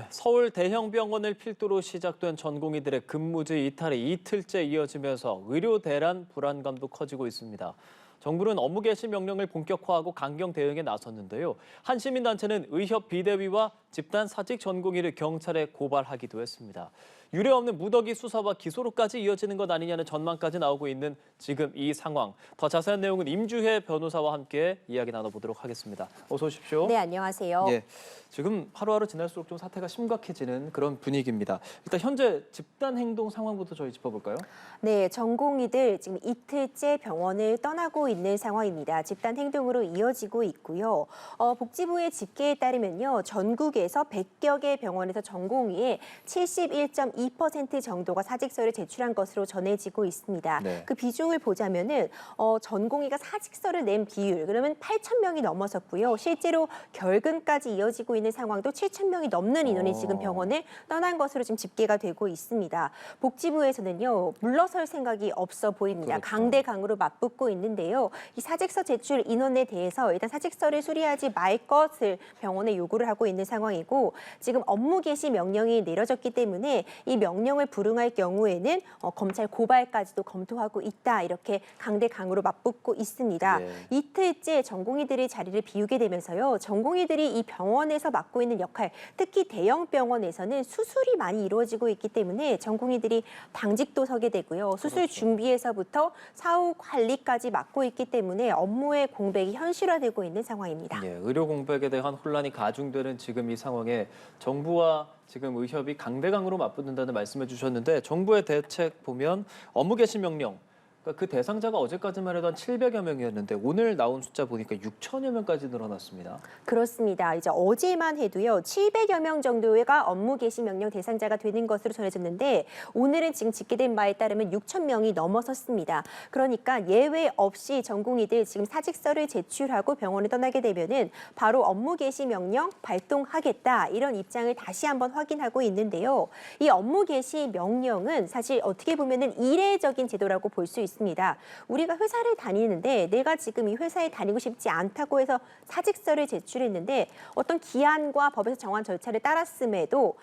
서울 대형 병원을 필두로 시작된 전공의들의 근무지 이탈이 이틀째 이어지면서 의료 대란 불안감도 커지고 있습니다. 정부는 업무 개시 명령을 본격화하고 강경 대응에 나섰는데요. 한 시민단체는 의협 비대위와 집단 사직 전공의를 경찰에 고발하기도 했습니다. 유례없는 무더기 수사와 기소로까지 이어지는 것 아니냐는 전망까지 나오고 있는 지금 이 상황. 더 자세한 내용은 임주혜 변호사와 함께 이야기 나눠보도록 하겠습니다. 어서 오십시오. 네, 안녕하세요. 지금 하루하루 지날수록 좀 사태가 심각해지는 그런 분위기입니다. 일단 현재 집단 행동 상황부터 저희 짚어볼까요? 네, 전공의들 지금 이틀째 병원을 떠나고 있는 상황입니다. 집단 행동으로 이어지고 있고요. 복지부의 집계에 따르면요, 전국에서 100여 개 병원에서 전공의의 71.2% 정도가 사직서를 제출한 것으로 전해지고 있습니다. 네. 그 비중을 보자면은 전공의가 사직서를 낸 비율, 그러면 8,000명이 넘어섰고요. 실제로 결근까지 이어지고 있는 상황도 7,000명이 넘는 인원이 지금 병원을 떠난 것으로 지금 집계가 되고 있습니다. 복지부에서는요, 물러설 생각이 없어 보입니다. 그렇죠. 강대강으로 맞붙고 있는데요. 이 사직서 제출 인원에 대해서 일단 사직서를 수리하지 말 것을 병원에 요구를 하고 있는 상황이고, 지금 업무 개시 명령이 내려졌기 때문에 이 명령을 불응할 경우에는 검찰 고발까지도 검토하고 있다, 이렇게 강대강으로 맞붙고 있습니다. 예. 이틀째 전공의들이 자리를 비우게 되면서요, 전공의들이 이 병원에서 맡고 있는 역할, 특히 대형 병원에서는 수술이 많이 이루어지고 있기 때문에 전공의들이 당직도 서게 되고요. 수술 그렇죠. 준비에서부터 사후 관리까지 맡고 있기 때문에 업무의 공백이 현실화되고 있는 상황입니다. 의료 공백에 대한 혼란이 가중되는 지금 이 상황에 정부와 지금 의협이 강대강으로 맞붙는다는 말씀해 주셨는데, 정부의 대책 보면 업무 개시 명령, 그러니까 그 대상자가 어제까지만 해도 한 700여 명이었는데 오늘 나온 숫자 보니까 6천여 명까지 늘어났습니다. 그렇습니다. 이제 어제만 해도요, 700여 명 정도가 업무 개시 명령 대상자가 되는 것으로 전해졌는데, 오늘은 지금 집계된 바에 따르면 6천 명이 넘어섰습니다. 그러니까 예외 없이 전공의들 지금 사직서를 제출하고 병원을 떠나게 되면은 바로 업무 개시 명령 발동하겠다, 이런 입장을 다시 한번 확인하고 있는데요. 이 업무 개시 명령은 사실 어떻게 보면은 이례적인 제도라고 볼 수 있습니다. 우리가 회사를 다니는데 내가 지금 이 회사에 다니고 싶지 않다고 해서 사직서를 제출했는데 어떤 기한과 법에서 정한 절차를 따랐음에도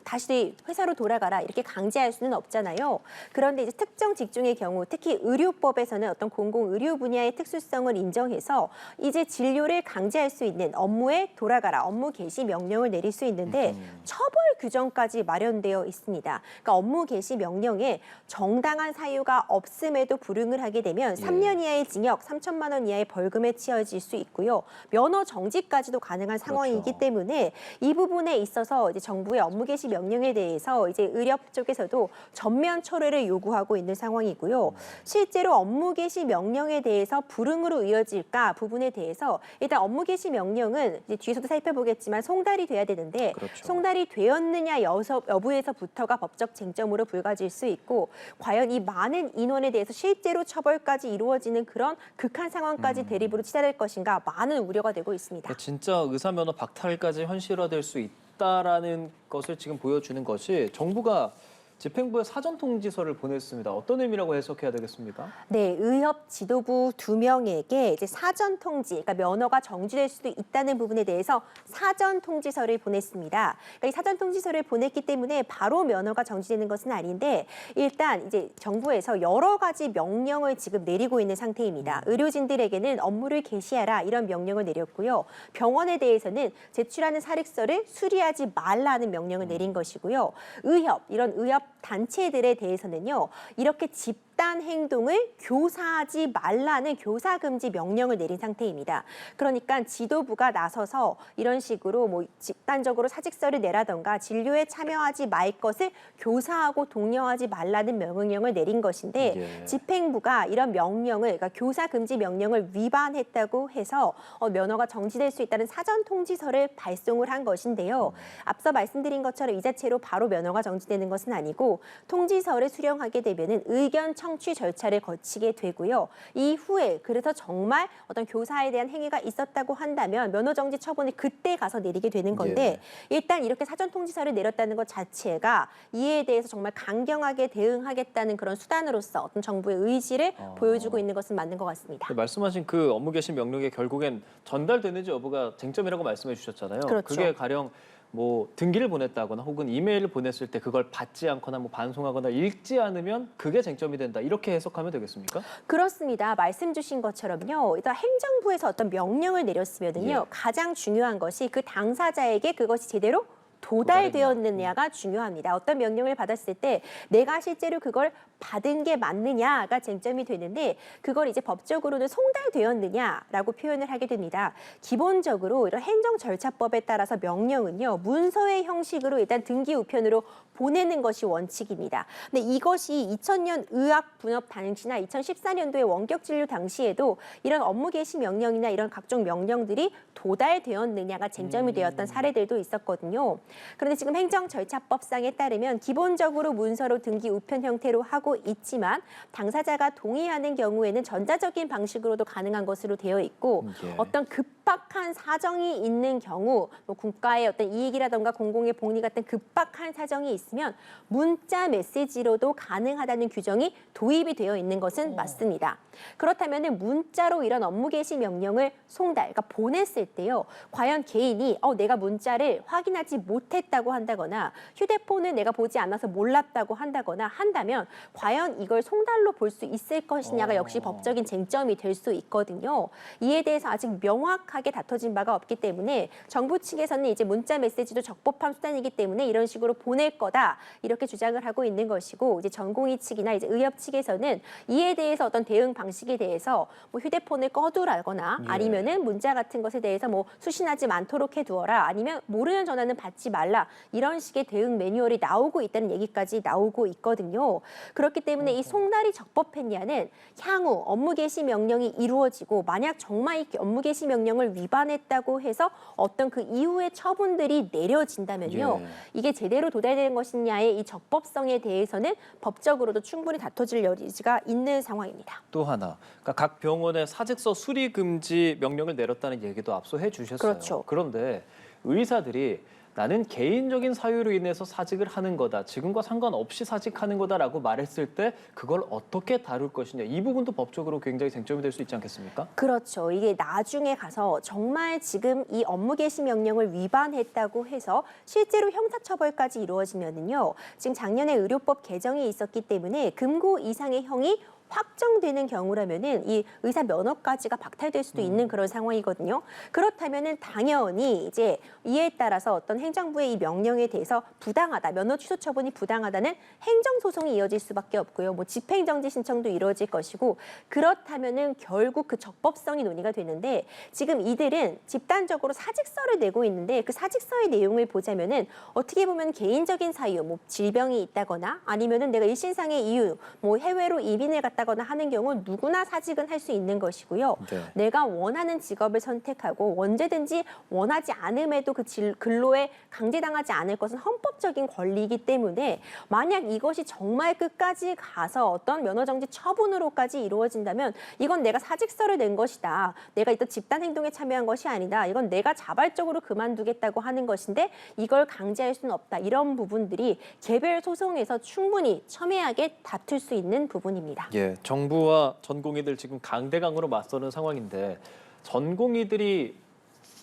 다시 회사로 돌아가라, 이렇게 강제할 수는 없잖아요. 그런데 이제 특정 직종의 경우, 특히 의료법에서는 어떤 공공의료 분야의 특수성을 인정해서 이제 진료를 강제할 수 있는 업무에 돌아가라, 업무 개시 명령을 내릴 수 있는데 처벌 규정까지 마련되어 있습니다. 그러니까 업무 개시 명령에 정당한 사유가 없음에도 불응을 하게 되면 3년 이하의 징역, 3천만 원 이하의 벌금에 치여질 수 있고요. 면허 정지까지도 가능한 상황이기 그렇죠. 때문에 이 부분에 있어서 이제 정부의 업무 개시 명령에 대해서 이제 의협 쪽에서도 전면 철회를 요구하고 있는 상황이고요. 실제로 업무 개시 명령에 대해서 불응으로 이어질까 부분에 대해서 일단 업무 개시 명령은 이제 뒤에서도 살펴보겠지만 송달이 돼야 되는데, 그렇죠. 송달이 되었느냐 여부에서부터가 법적 쟁점으로 불거질 수 있고, 과연 이 많은 인원에 대해서 실제로 처벌까지 이루어지는 그런 극한 상황까지 대립으로 치달을 것인가, 많은 우려가 되고 있습니다. 그러니까 진짜 의사 면허 박탈까지 현실화될 수 있다라는 것을 지금 보여주는 것이 정부가 집행부에 사전 통지서를 보냈습니다. 어떤 의미라고 해석해야 되겠습니까? 네, 의협 지도부 2명에게 이제 사전 통지, 그러니까 면허가 정지될 수도 있다는 부분에 대해서 사전 통지서를 보냈습니다. 그러니까 이 사전 통지서를 보냈기 때문에 바로 면허가 정지되는 것은 아닌데, 일단 이제 정부에서 여러 가지 명령을 지금 내리고 있는 상태입니다. 의료진들에게는 업무를 개시하라, 이런 명령을 내렸고요. 병원에 대해서는 제출하는 사직서를 수리하지 말라는 명령을 내린 것이고요. 의협, 이런 의협 단체들에 대해서는요, 이렇게 집단 행동을 교사하지 말라는 교사 금지 명령을 내린 상태입니다. 그러니까 지도부가 나서서 이런 식으로 뭐 집단적으로 사직서를 내라던가 진료에 참여하지 말 것을 교사하고 독려하지 말라는 명령을 내린 것인데, 집행부가 이런 명령을, 그러니까 교사 금지 명령을 위반했다고 해서 면허가 정지될 수 있다는 사전 통지서를 발송을 한 것인데요. 앞서 말씀드린 것처럼 이 자체로 바로 면허가 정지되는 것은 아니고, 통지서를 수령하게 되면은 의견 청취 절차를 거치게 되고요. 이후에 그래서 정말 어떤 교사에 대한 행위가 있었다고 한다면 면허 정지 처분을 그때 가서 내리게 되는 건데, 일단 이렇게 사전 통지서를 내렸다는 것 자체가 이에 대해서 정말 강경하게 대응하겠다는 그런 수단으로서 어떤 정부의 의지를 보여주고 있는 것은 맞는 것 같습니다. 말씀하신 그 업무 개시 명령이 결국엔 전달되는지 여부가 쟁점이라고 말씀해 주셨잖아요. 그렇죠. 그게 가령 뭐 등기를 보냈다거나 혹은 이메일을 보냈을 때 그걸 받지 않거나 뭐 반송하거나 읽지 않으면 그게 쟁점이 된다. 이렇게 해석하면 되겠습니까? 그렇습니다. 말씀 주신 것처럼요. 일단 행정부에서 어떤 명령을 내렸으면은요. 예. 가장 중요한 것이 그 당사자에게 그것이 제대로 도달되었느냐가 중요합니다. 어떤 명령을 받았을 때 내가 실제로 그걸 받은 게 맞느냐가 쟁점이 되는데 그걸 이제 법적으로는 송달되었느냐라고 표현을 하게 됩니다. 기본적으로 이런 행정 절차법에 따라서 명령은요. 문서의 형식으로 일단 등기 우편으로 보내는 것이 원칙입니다. 근데 이것이 2000년 의학 분업 당시나 2014년도의 원격 진료 당시에도 이런 업무 개시 명령이나 이런 각종 명령들이 도달되었느냐가 쟁점이 되었던 사례들도 있었거든요. 그런데 지금 행정 절차법상에 따르면 기본적으로 문서로 등기 우편 형태로 하고 있지만 당사자가 동의하는 경우에는 전자적인 방식으로도 가능한 것으로 되어 있고 예. 어떤 급박한 사정이 있는 경우 뭐 국가의 어떤 이익이라든가 공공의 복리 같은 급박한 사정이 있으면 문자 메시지로도 가능하다는 규정이 도입이 되어 있는 것은 맞습니다. 그렇다면 문자로 이런 업무 개시 명령을 송달, 그러니까 보냈을 때요. 과연 개인이 내가 문자를 확인하지 못했다고 한다거나 휴대폰을 내가 보지 않아서 몰랐다고 한다거나 한다면 과연 이걸 송달로 볼 수 있을 것이냐가 역시 법적인 쟁점이 될 수 있거든요. 이에 대해서 아직 명확하게 다퉈진 바가 없기 때문에 정부 측에서는 이제 문자 메시지도 적법한 수단이기 때문에 이런 식으로 보낼 거다 이렇게 주장을 하고 있는 것이고 이제 전공의 측이나 이제 의협 측에서는 이에 대해서 어떤 대응 방식에 대해서 뭐 휴대폰을 꺼두라거나 예. 아니면은 문자 같은 것에 대해서 뭐 수신하지 않도록 해두어라 아니면 모르는 전화는 받지 말라 이런 식의 대응 매뉴얼이 나오고 있다는 얘기까지 나오고 있거든요. 그렇기 때문에 이 송달이 적법했냐는 향후 업무 개시 명령이 이루어지고 만약 정말 이 업무 개시 명령을 위반했다고 해서 어떤 그 이후의 처분들이 내려진다면요. 예. 이게 제대로 도달되는 것이냐의 이 적법성에 대해서는 법적으로도 충분히 다퉈질 여지가 있는 상황입니다. 또 하나, 그러니까 각 병원에 사직서 수리 금지 명령을 내렸다는 얘기도 앞서 해주셨어요. 그렇죠. 그런데 의사들이 나는 개인적인 사유로 인해서 사직을 하는 거다. 지금과 상관없이 사직하는 거다라고 말했을 때 그걸 어떻게 다룰 것이냐. 이 부분도 법적으로 굉장히 쟁점이 될 수 있지 않겠습니까? 그렇죠. 이게 나중에 가서 정말 지금 이 업무 개시 명령을 위반했다고 해서 실제로 형사처벌까지 이루어지면은요. 지금 작년에 의료법 개정이 있었기 때문에 금고 이상의 형이 확정되는 경우라면은 이 의사 면허까지가 박탈될 수도 있는 그런 상황이거든요. 그렇다면은 당연히 이제 이에 따라서 어떤 행정부의 이 명령에 대해서 부당하다, 면허 취소 처분이 부당하다는 행정 소송이 이어질 수밖에 없고요. 뭐 집행정지 신청도 이루어질 것이고 그렇다면은 결국 그 적법성이 논의가 되는데 지금 이들은 집단적으로 사직서를 내고 있는데 그 사직서의 내용을 보자면은 어떻게 보면 개인적인 사유, 뭐 질병이 있다거나 아니면은 내가 일신상의 이유, 뭐 해외로 이민을 갔다 거나 하는 경우 누구나 사직은 할 수 있는 것이고요. 네. 내가 원하는 직업을 선택하고 언제든지 원하지 않음에도 그 근로에 강제당하지 않을 것은 헌법적인 권리이기 때문에 만약 이것이 정말 끝까지 가서 어떤 면허정지 처분으로까지 이루어진다면 이건 내가 사직서를 낸 것이다. 내가 이떤 집단 행동에 참여한 것이 아니다. 이건 내가 자발적으로 그만두겠다고 하는 것인데 이걸 강제할 수는 없다. 이런 부분들이 개별 소송에서 충분히 첨예하게 다툴 수 있는 부분입니다. 예, 정부와 전공의들 지금 강대강으로 맞서는 상황인데 전공의들이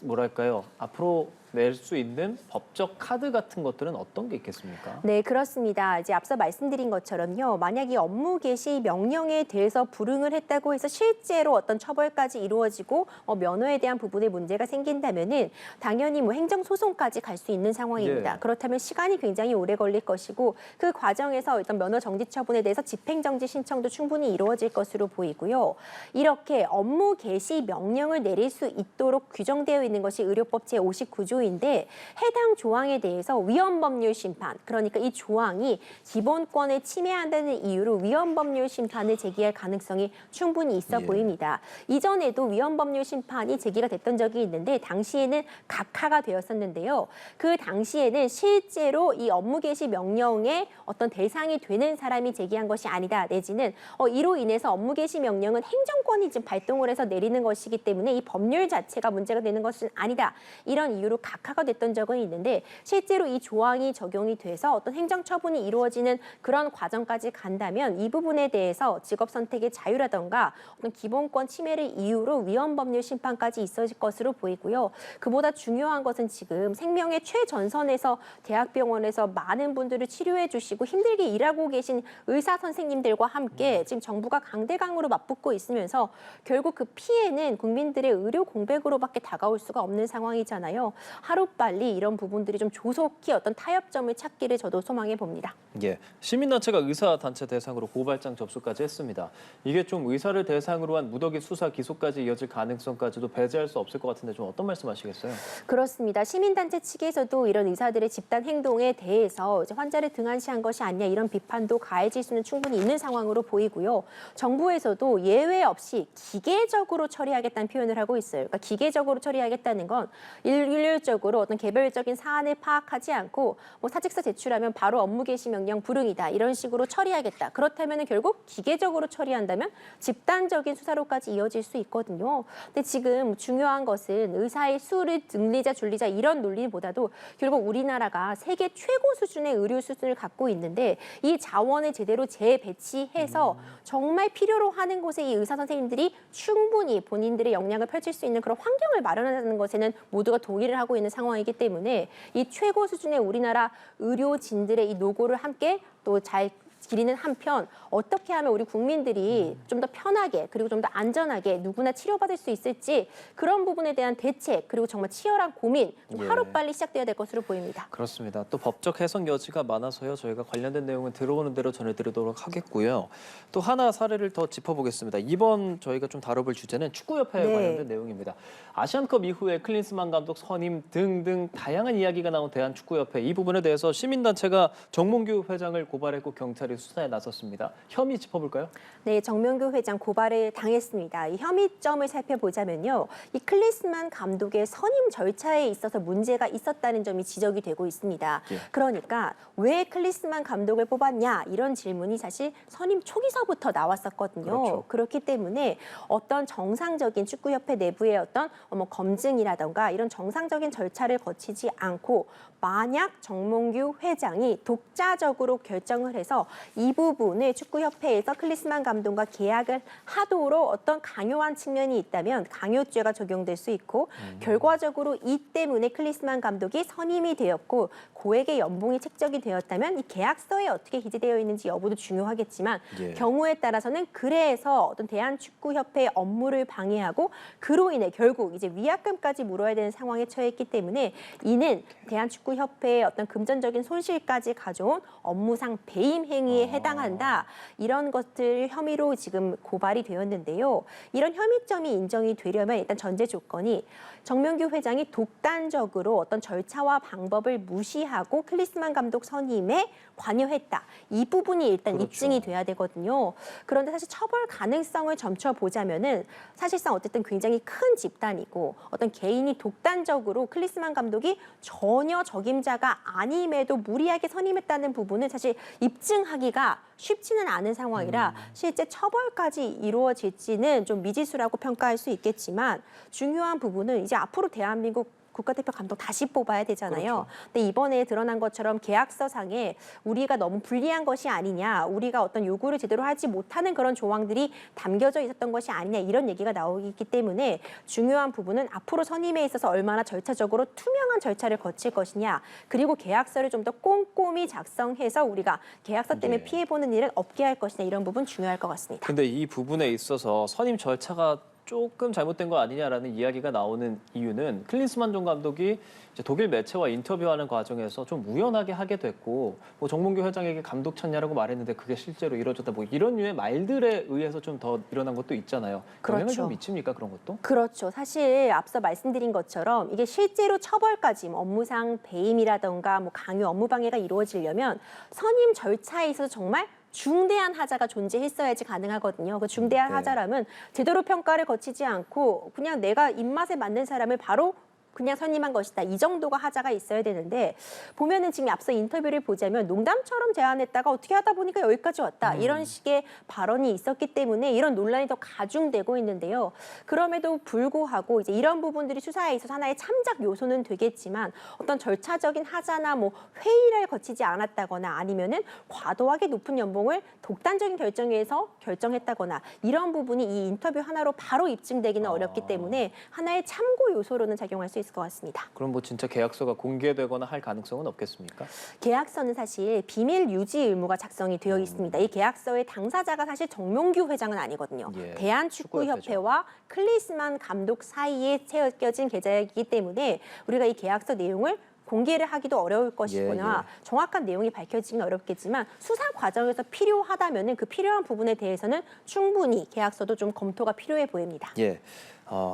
뭐랄까요? 앞으로 낼 수 있는 법적 카드 같은 것들은 어떤 게 있겠습니까? 네, 그렇습니다. 이제 앞서 말씀드린 것처럼요. 만약 이 업무 개시 명령에 대해서 불응을 했다고 해서 실제로 어떤 처벌까지 이루어지고 면허에 대한 부분에 문제가 생긴다면은 당연히 뭐 행정 소송까지 갈 수 있는 상황입니다. 예. 그렇다면 시간이 굉장히 오래 걸릴 것이고 그 과정에서 일단 면허 정지 처분에 대해서 집행정지 신청도 충분히 이루어질 것으로 보이고요. 이렇게 업무 개시 명령을 내릴 수 있도록 규정되어 있는 것이 의료법 제59조인데 해당 조항에 대해서 위헌법률 심판, 그러니까 이 조항이 기본권을 침해한다는 이유로 위헌법률 심판을 제기할 가능성이 충분히 있어 예. 보입니다. 이전에도 위헌법률 심판이 제기가 됐던 적이 있는데 당시에는 각하가 되었었는데요. 그 당시에는 실제로 이 업무 개시 명령의 어떤 대상이 되는 사람이 제기한 것이 아니다. 내지는 이로 인해서 업무 개시 명령은 행정권이 지금 발동을 해서 내리는 것이기 때문에 이 법률 자체가 문제가 되는 것은 아니다. 이런 이유로 각하가 됐던 적은 있는데 실제로 이 조항이 적용이 돼서 어떤 행정처분이 이루어지는 그런 과정까지 간다면 이 부분에 대해서 직업 선택의 자유라던가 어떤 기본권 침해를 이유로 위헌법률 심판까지 있어질 것으로 보이고요. 그보다 중요한 것은 지금 생명의 최전선에서 대학병원에서 많은 분들을 치료해 주시고 힘들게 일하고 계신 의사 선생님들과 함께 지금 정부가 강대강으로 맞붙고 있으면서 결국 그 피해는 국민들의 의료 공백으로밖에 다가올 수가 없는 상황이잖아요. 하루빨리 이런 부분들이 좀 조속히 어떤 타협점을 찾기를 저도 소망해 봅니다. 예, 시민단체가 의사단체 대상으로 고발장 접수까지 했습니다. 이게 좀 의사를 대상으로 한 무더기 수사 기소까지 이어질 가능성까지도 배제할 수 없을 것 같은데 좀 어떤 말씀하시겠어요? 그렇습니다. 시민단체 측에서도 이런 의사들의 집단 행동에 대해서 이제 환자를 등한시한 것이 아니냐 이런 비판도 가해질 수는 충분히 있는 상황으로 보이고요. 정부에서도 예외 없이 기계적으로 처리하겠다는 표현을 하고 있어요. 그러니까 기계적으로 처리하겠다는 건 일률적으로 어떤 개별적인 사안을 파악하지 않고 뭐 사직서 제출하면 바로 업무 개시 명령 불응이다 이런 식으로 처리하겠다. 그렇다면 결국 기계적으로 처리한다면 집단적인 수사로까지 이어질 수 있거든요. 근데 지금 중요한 것은 의사의 수를 늘리자 줄이자 이런 논리보다도 결국 우리나라가 세계 최고 수준의 의료 수준을 갖고 있는데 이 자원을 제대로 재배치해서 정말 필요로 하는 곳에 이 의사 선생님들이 충분히 본인들의 역량을 펼칠 수 있는 그런 환경을 마련하는 것에는 모두가 동의를 하고 있는 상황이기 때문에 이 최고 수준의 우리나라 의료진들의 이 노고를 함께 또 잘 기리는 한편 어떻게 하면 우리 국민들이 좀 더 편하게 그리고 좀 더 안전하게 누구나 치료받을 수 있을지 그런 부분에 대한 대책 그리고 정말 치열한 고민 좀 예. 하루빨리 시작돼야 될 것으로 보입니다. 그렇습니다. 또 법적 해석 여지가 많아서요. 저희가 관련된 내용은 들어오는 대로 전해드리도록 하겠고요. 또 하나 사례를 더 짚어보겠습니다. 이번 저희가 좀 다뤄볼 주제는 축구협회에 네. 관련된 내용입니다. 아시안컵 이후에 클린스만 감독 선임 등등 다양한 이야기가 나온 대한축구협회 이 부분에 대해서 시민단체가 정몽규 회장을 고발했고 경찰이 수사에 나섰습니다. 혐의 짚어볼까요? 네, 정명규 회장 고발을 당했습니다. 이 혐의점을 살펴보자면요. 이 클린스만 감독의 선임 절차에 있어서 문제가 있었다는 점이 지적이 되고 있습니다. 예. 그러니까 왜 클린스만 감독을 뽑았냐 이런 질문이 사실 선임 초기서부터 나왔었거든요. 그렇죠. 그렇기 때문에 어떤 정상적인 축구협회 내부의 어떤 검증이라던가 이런 정상적인 절차를 거치지 않고 만약 정몽규 회장이 독자적으로 결정을 해서 이 부분을 축구협회에서 클린스만 감독과 계약을 하도록 어떤 강요한 측면이 있다면 강요죄가 적용될 수 있고 결과적으로 이 때문에 클린스만 감독이 선임이 되었고 고액의 연봉이 책정이 되었다면 이 계약서에 어떻게 기재되어 있는지 여부도 중요하겠지만 예. 경우에 따라서는 그래서 어떤 대한축구협회의 업무를 방해하고 그로 인해 결국 이제 위약금까지 물어야 되는 상황에 처했기 때문에 이는 대한축구협회의 어떤 금전적인 손실까지 가져온 업무상 배임 행위에 해당한다. 이런 것들 혐의로 지금 고발이 되었는데요. 이런 혐의점이 인정이 되려면 일단 전제 조건이 정명규 회장이 독단적으로 어떤 절차와 방법을 무시하고 클린스만 감독 선임에 관여했다. 이 부분이 일단 그렇죠. 입증이 돼야 되거든요. 그런데 사실 처벌 가능성을 점쳐보자면은 사실상 어쨌든 굉장히 큰 집단이고 어떤 개인이 독단적으로 클린스만 감독이 전혀 적임자가 아님에도 무리하게 선임했다는 부분은 사실 입증하기가 쉽지는 않은 상황이라 실제 처벌까지 이루어질지는 좀 미지수라고 평가할 수 있겠지만 중요한 부분은 이제 앞으로 대한민국 국가대표 감독 다시 뽑아야 되잖아요. 그렇죠. 근데 이번에 드러난 것처럼 계약서상에 우리가 너무 불리한 것이 아니냐, 우리가 어떤 요구를 제대로 하지 못하는 그런 조항들이 담겨져 있었던 것이 아니냐 이런 얘기가 나오기 때문에 중요한 부분은 앞으로 선임에 있어서 얼마나 절차적으로 투명한 절차를 거칠 것이냐, 그리고 계약서를 좀 더 꼼꼼히 작성해서 우리가 계약서 때문에 예. 피해보는 일은 없게 할 것이냐 이런 부분 중요할 것 같습니다. 근데 이 부분에 있어서 선임 절차가 조금 잘못된 거 아니냐라는 이야기가 나오는 이유는 클린스만 전 감독이 이제 독일 매체와 인터뷰하는 과정에서 좀 우연하게 하게 됐고 뭐 정몽규 회장에게 감독 찾냐라고 말했는데 그게 실제로 이루어졌다 뭐 이런 류의 말들에 의해서 좀 더 일어난 것도 있잖아요. 영향을 그렇죠. 좀 미칩니까 그런 것도? 그렇죠. 사실 앞서 말씀드린 것처럼 이게 실제로 처벌까지 뭐 업무상 배임이라던가 뭐 강요 업무 방해가 이루어지려면 선임 절차에 있어서 정말 중대한 하자가 존재했어야지 가능하거든요. 그 중대한 네. 하자라면 제대로 평가를 거치지 않고 그냥 내가 입맛에 맞는 사람을 바로 그냥 선임한 것이다. 이 정도가 하자가 있어야 되는데 보면은 지금 앞서 인터뷰를 보자면 농담처럼 제안했다가 어떻게 하다 보니까 여기까지 왔다. 이런 식의 발언이 있었기 때문에 이런 논란이 더 가중되고 있는데요. 그럼에도 불구하고 이제 이런 부분들이 수사에 있어서 하나의 참작 요소는 되겠지만 어떤 절차적인 하자나 뭐 회의를 거치지 않았다거나 아니면은 과도하게 높은 연봉을 독단적인 결정에서 결정했다거나 이런 부분이 이 인터뷰 하나로 바로 입증되기는 어렵기 때문에 하나의 참고 요소로는 작용할 수 있을 것 같습니다. 그럼 뭐 진짜 계약서가 공개되거나 할 가능성은 없겠습니까? 계약서는 사실 비밀 유지 의무가 작성이 되어 있습니다. 이 계약서의 당사자가 사실 정몽규 회장은 아니거든요. 예, 대한축구협회와 클리스만 감독 사이에 새겨진 계약이기 때문에 우리가 이 계약서 내용을 공개를 하기도 어려울 것이거나 정확한 내용이 밝혀지기는 어렵겠지만 수사 과정에서 필요하다면은 그 필요한 부분에 대해서는 충분히 계약서도 좀 검토가 필요해 보입니다. 예.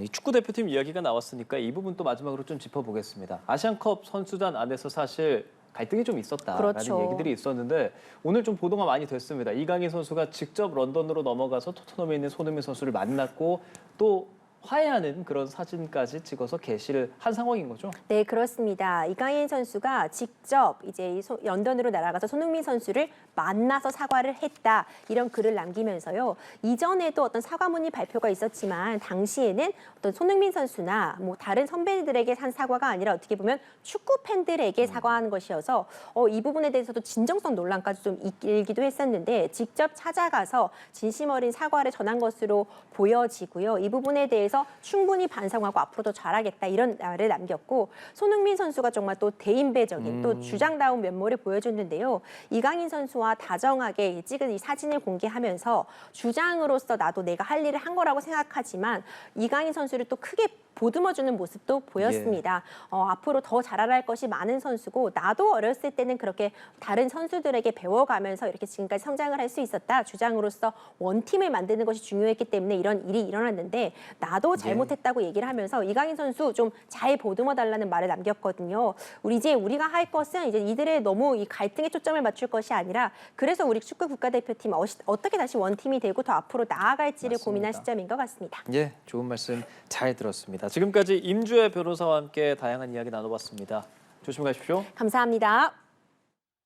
이 축구 대표팀 이야기가 나왔으니까 이 부분 또 마지막으로 좀 짚어보겠습니다. 아시안컵 선수단 안에서 사실 갈등이 좀 있었다라는 그렇죠. 얘기들이 있었는데 오늘 좀 보도가 많이 됐습니다. 이강인 선수가 직접 런던으로 넘어가서 토트넘에 있는 손흥민 선수를 만났고 또 화해하는 그런 사진까지 찍어서 게시를 한 상황인 거죠? 네, 그렇습니다. 이강인 선수가 직접 이제 런던으로 날아가서 손흥민 선수를 만나서 사과를 했다. 이런 글을 남기면서요. 이전에도 어떤 사과문이 발표가 있었지만 당시에는 어떤 손흥민 선수나 뭐 다른 선배들에게 한 사과가 아니라 어떻게 보면 축구 팬들에게 사과하는 것이어서 이 부분에 대해서도 진정성 논란까지 좀 일기도 했었는데 직접 찾아가서 진심 어린 사과를 전한 것으로 보여지고요. 이 부분에 대해서 충분히 반성하고 앞으로 더 잘하겠다 이런 말을 남겼고 손흥민 선수가 정말 또 대인배적인 또 주장다운 면모를 보여줬는데요. 이강인 선수와 다정하게 찍은 이 사진을 공개하면서 주장으로서 나도 내가 할 일을 한 거라고 생각하지만 이강인 선수를 또 크게 보듬어주는 모습도 보였습니다. 앞으로 더 잘할 것이 많은 선수고 나도 어렸을 때는 그렇게 다른 선수들에게 배워가면서 이렇게 지금까지 성장을 할 수 있었다. 주장으로서 원팀을 만드는 것이 중요했기 때문에 이런 일이 일어났는데 나도 잘못했다고 얘기를 하면서 이강인 선수 좀 잘 보듬어 달라는 말을 남겼거든요. 우리가 할 것은 이제 이들의 너무 이 갈등에 초점을 맞출 것이 아니라 그래서 우리 축구 국가대표팀 어떻게 다시 원팀이 되고 더 앞으로 나아갈지를 맞습니다. 고민할 시점인 것 같습니다. 예, 좋은 말씀 잘 들었습니다. 지금까지 임주혜 변호사와 함께 다양한 이야기 나눠봤습니다. 조심히 가십시오. 감사합니다.